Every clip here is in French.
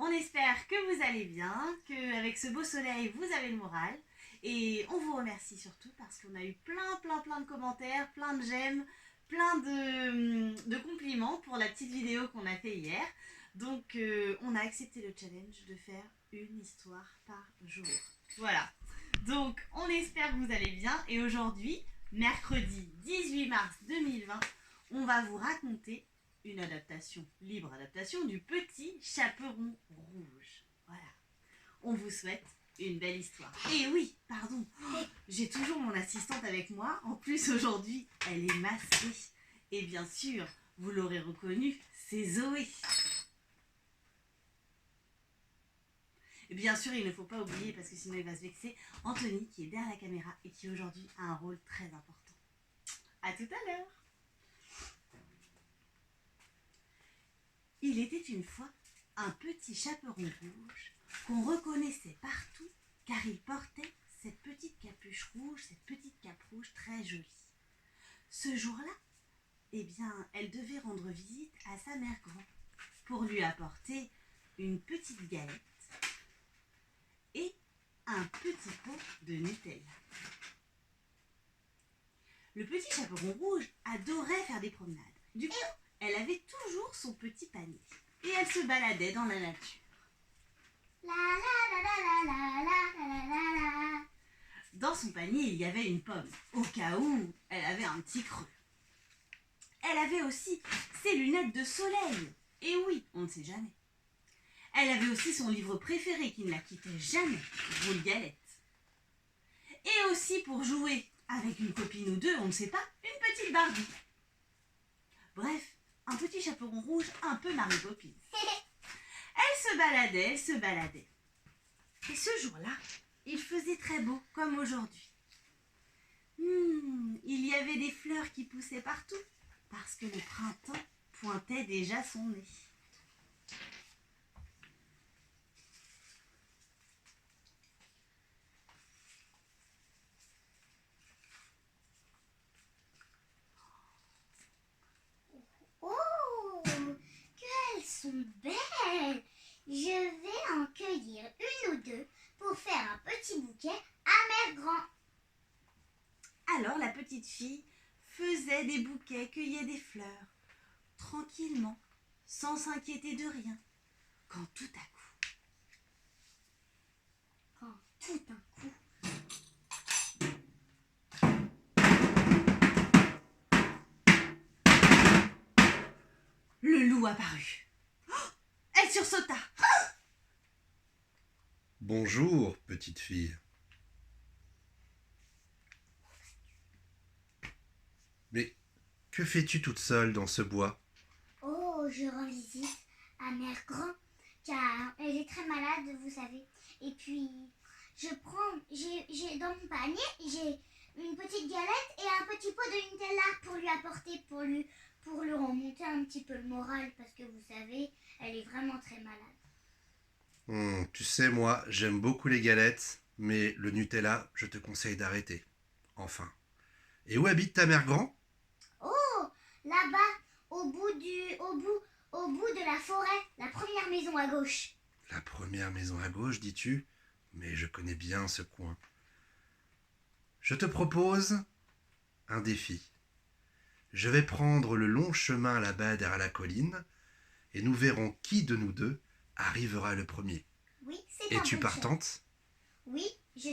On espère que vous allez bien, qu'avec ce beau soleil, vous avez le moral. Et on vous remercie surtout parce qu'on a eu plein de commentaires, plein de j'aime, plein de compliments pour la petite vidéo qu'on a fait hier. Donc on a accepté le challenge de faire une histoire par jour. Voilà. Donc on espère que vous allez bien. Et aujourd'hui, mercredi 18 mars 2020, on va vous raconter une adaptation, libre adaptation du Petit Chaperon Rouge. Voilà. On vous souhaite une belle histoire. Et oui, pardon, j'ai toujours mon assistante avec moi. En plus, aujourd'hui, elle est masquée. Et bien sûr, vous l'aurez reconnue, c'est Zoé. Et bien sûr, il ne faut pas oublier, parce que sinon il va se vexer, Anthony, qui est derrière la caméra et qui aujourd'hui a un rôle très important. À tout à l'heure. Il était une fois un petit chaperon rouge qu'on reconnaissait partout car il portait cette petite capuche rouge, cette petite cape rouge très jolie. Ce jour-là, eh bien, elle devait rendre visite à sa mère grand pour lui apporter une petite galette et un petit pot de Nutella. Le petit chaperon rouge adorait faire des promenades. Du coup, elle avait toujours son petit panier et elle se baladait dans la nature. Dans son panier, il y avait une pomme, au cas où elle avait un petit creux. Elle avait aussi ses lunettes de soleil. Et oui, on ne sait jamais. Elle avait aussi son livre préféré qui ne la quittait jamais, Roule Galette. Et aussi pour jouer avec une copine ou deux, on ne sait pas, une petite Barbie. Bref, un petit chaperon rouge un peu Mary Poppins. Elle se baladait. Et ce jour-là, il faisait très beau, comme aujourd'hui. Il y avait des fleurs qui poussaient partout, parce que le printemps pointait déjà son nez. Oh, qu'elles sont belles! Je vais en cueillir une ou deux pour faire un petit bouquet à Mère Grand. Alors la petite fille faisait des bouquets, cueillait des fleurs, tranquillement, sans s'inquiéter de rien, quand tout à coup, le loup apparut. Elle sursauta. Bonjour, petite fille. Mais que fais-tu toute seule dans ce bois? Oh, je rends visite à Mère Grand, car elle est très malade, vous savez. Et puis, j'ai dans mon panier, j'ai une petite galette et un petit pot de Nutella pour lui apporter, pour lui remonter un petit peu le moral, parce que vous savez, elle est vraiment très malade. Tu sais, moi, j'aime beaucoup les galettes, mais le Nutella, je te conseille d'arrêter. Enfin. Et où habite ta mère grand? Oh, là-bas, au bout de la forêt, la première maison à gauche. La première maison à gauche, dis-tu? Mais je connais bien ce coin. Je te propose un défi. Je vais prendre le long chemin là-bas derrière la colline, et nous verrons qui de nous deux arrivera le premier. Oui, c'est un Es-tu bon partante? challenge. Oui, je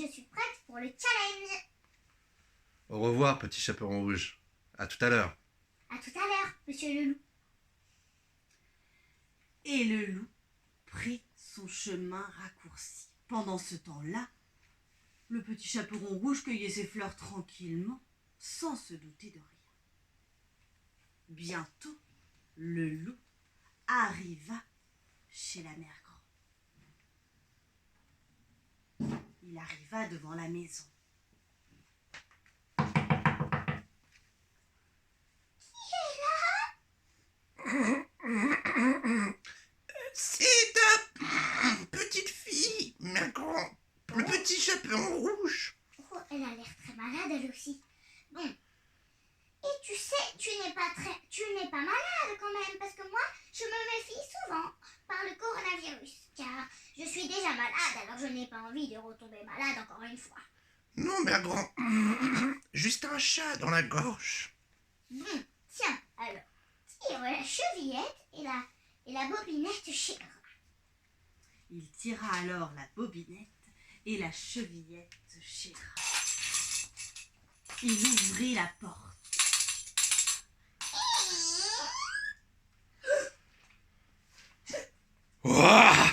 suis prête pour le challenge. Au revoir, petit chaperon rouge. À tout à l'heure. À tout à l'heure, monsieur le loup. Et le loup prit son chemin raccourci. Pendant ce temps-là, le petit chaperon rouge cueillait ses fleurs tranquillement, sans se douter de rien. Bientôt, le loup arriva chez la mère grand. Il arriva devant la maison. C'est ta petite fille, mère grand. Le petit chaperon rouge. Oh, elle a l'air très malade, elle aussi. Bon. Et tu sais, tu n'es pas malade quand même, parce que moi, je me méfie souvent. par le coronavirus, car je suis déjà malade, alors je n'ai pas envie de retomber malade encore une fois. Non, mère grand. Juste un chat dans la gorge. Tiens, alors, tire la chevillette et la bobinette chez Gras. Il tira alors la bobinette et la chevillette chez Gras. Il ouvrit la porte. Ouah!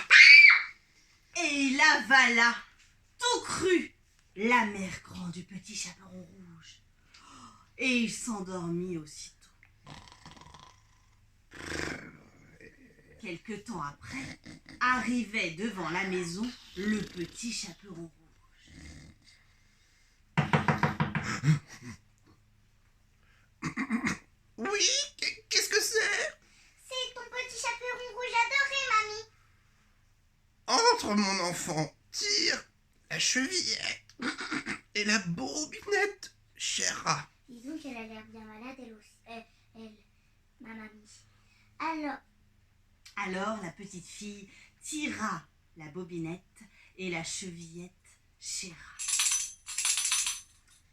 Et il avala, tout cru, la mère grand du petit chaperon rouge. Et il s'endormit aussitôt. Quelque temps après, arrivait devant la maison le petit chaperon rouge. Oui, qu'est-ce que c'est? C'est ton petit chaperon rouge adoré, mamie. Entre, mon enfant, tire la chevillette et la bobinette, cher rat. Disons qu'elle a l'air bien malade, elle aussi. Ma mamie. Alors la petite fille tira la bobinette et la chevillette chez Rat.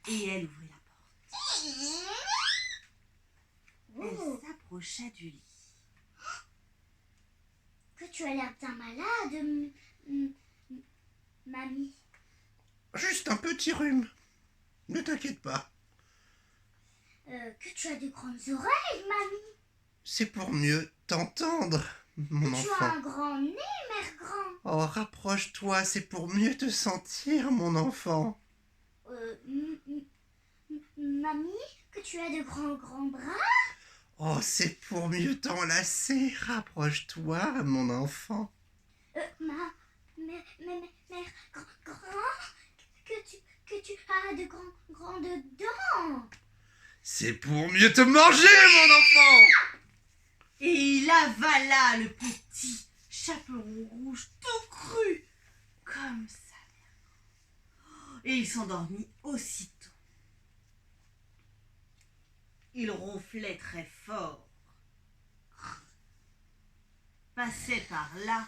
Et elle ouvrit la porte. Elle s'approcha du lit. Que tu as l'air bien malade, mamie. Juste un petit rhume. Ne t'inquiète pas. Que tu as de grandes oreilles, mamie. C'est pour mieux t'entendre, mon Tu as enfant. un grand nez, mère grand. Oh, rapproche-toi, c'est pour mieux te sentir, mon enfant. Mamie, que tu as de grands bras. Oh, c'est pour mieux t'enlacer. Rapproche-toi, mon enfant. Mère grand, que tu as de grandes dents. C'est pour mieux te manger, mon enfant. Et il avala le petit chaperon rouge tout cru, comme sa mère. Et il s'endormit aussitôt. Il ronflait très fort. Passait par là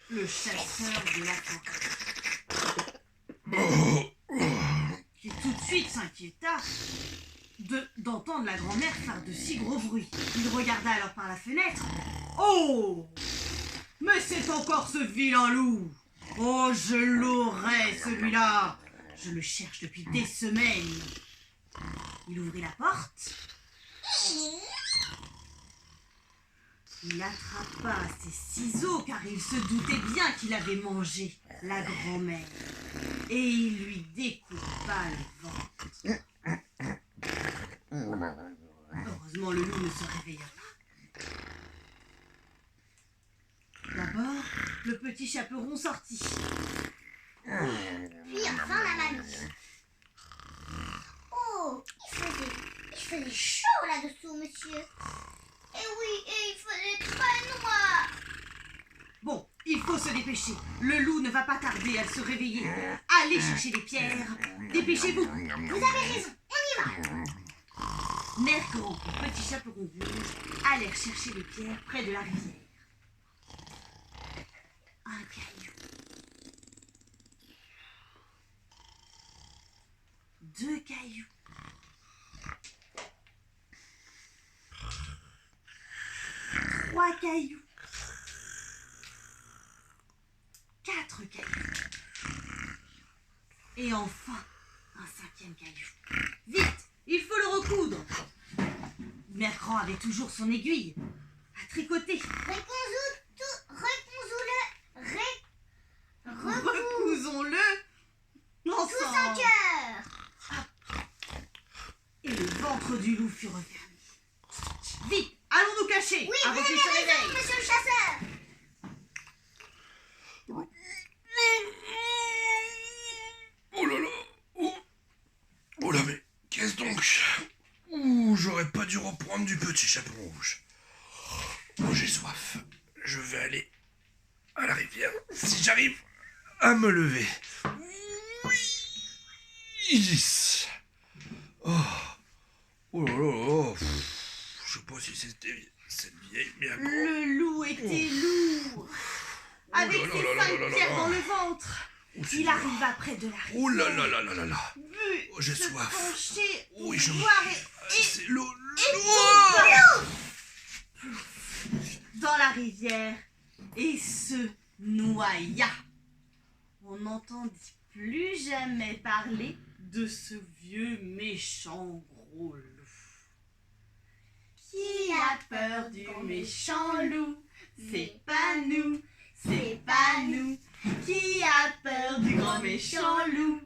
le chasseur de la forêt, qui tout de suite s'inquiéta d'entendre la grand-mère faire de si gros bruits. Il regarda alors par la fenêtre. Oh! Mais c'est encore ce vilain loup! Oh, je l'aurai, celui-là! Je le cherche depuis des semaines. Il ouvrit la porte. Il attrapa ses ciseaux car il se doutait bien qu'il avait mangé la grand-mère. Et il lui découpa le ventre. Heureusement, le loup ne se réveilla pas. D'abord, le petit chaperon sortit. Puis enfin la mamie. Oh, il faisait chaud là-dessous, monsieur. Et oui, et il faisait très noir. Bon, il faut se dépêcher. Le loup ne va pas tarder à se réveiller. Allez chercher des pierres. Dépêchez-vous. Vous avez raison, on y va. Mère Grand et petit chaperon rouge allèrent chercher des pierres près de la rivière. Un caillou. 2 cailloux. 3 cailloux. 4 cailloux. Et enfin, un 5e caillou. Vite, il faut le recoudre. Mère Grand avait toujours son aiguille à tricoter. Recousons-le Tous en ensemble. cœur. Et le ventre du loup fut refermé. Vite, allons nous cacher Oui, avant vous qu'il avez se raison, réveille. monsieur le chasseur. Oh là là. Oh là, mais qu'est-ce donc? Ouh, j'aurais pas dû reprendre du petit chaperon rouge. Oh, j'ai soif. Je vais aller à la rivière si j'arrive à me lever. Oui. Oh. Oh là là là. Je sais pas si c'était cette vieille Miago. Le loup était lourd. Avec là ses là là 5 là là pierres là. dans le ventre. Oh, Il Seigneur. arriva près de la rivière. Oh là là là là là là. But, Oh, j'ai se soif. pencher pour Oui, je boire et C'est l'eau. dans la rivière et se noya. On n'entendit plus jamais parler de ce vieux méchant gros loup. Qui a peur du méchant loup? C'est pas nous, c'est pas nous. Qui a peur du grand méchant loup?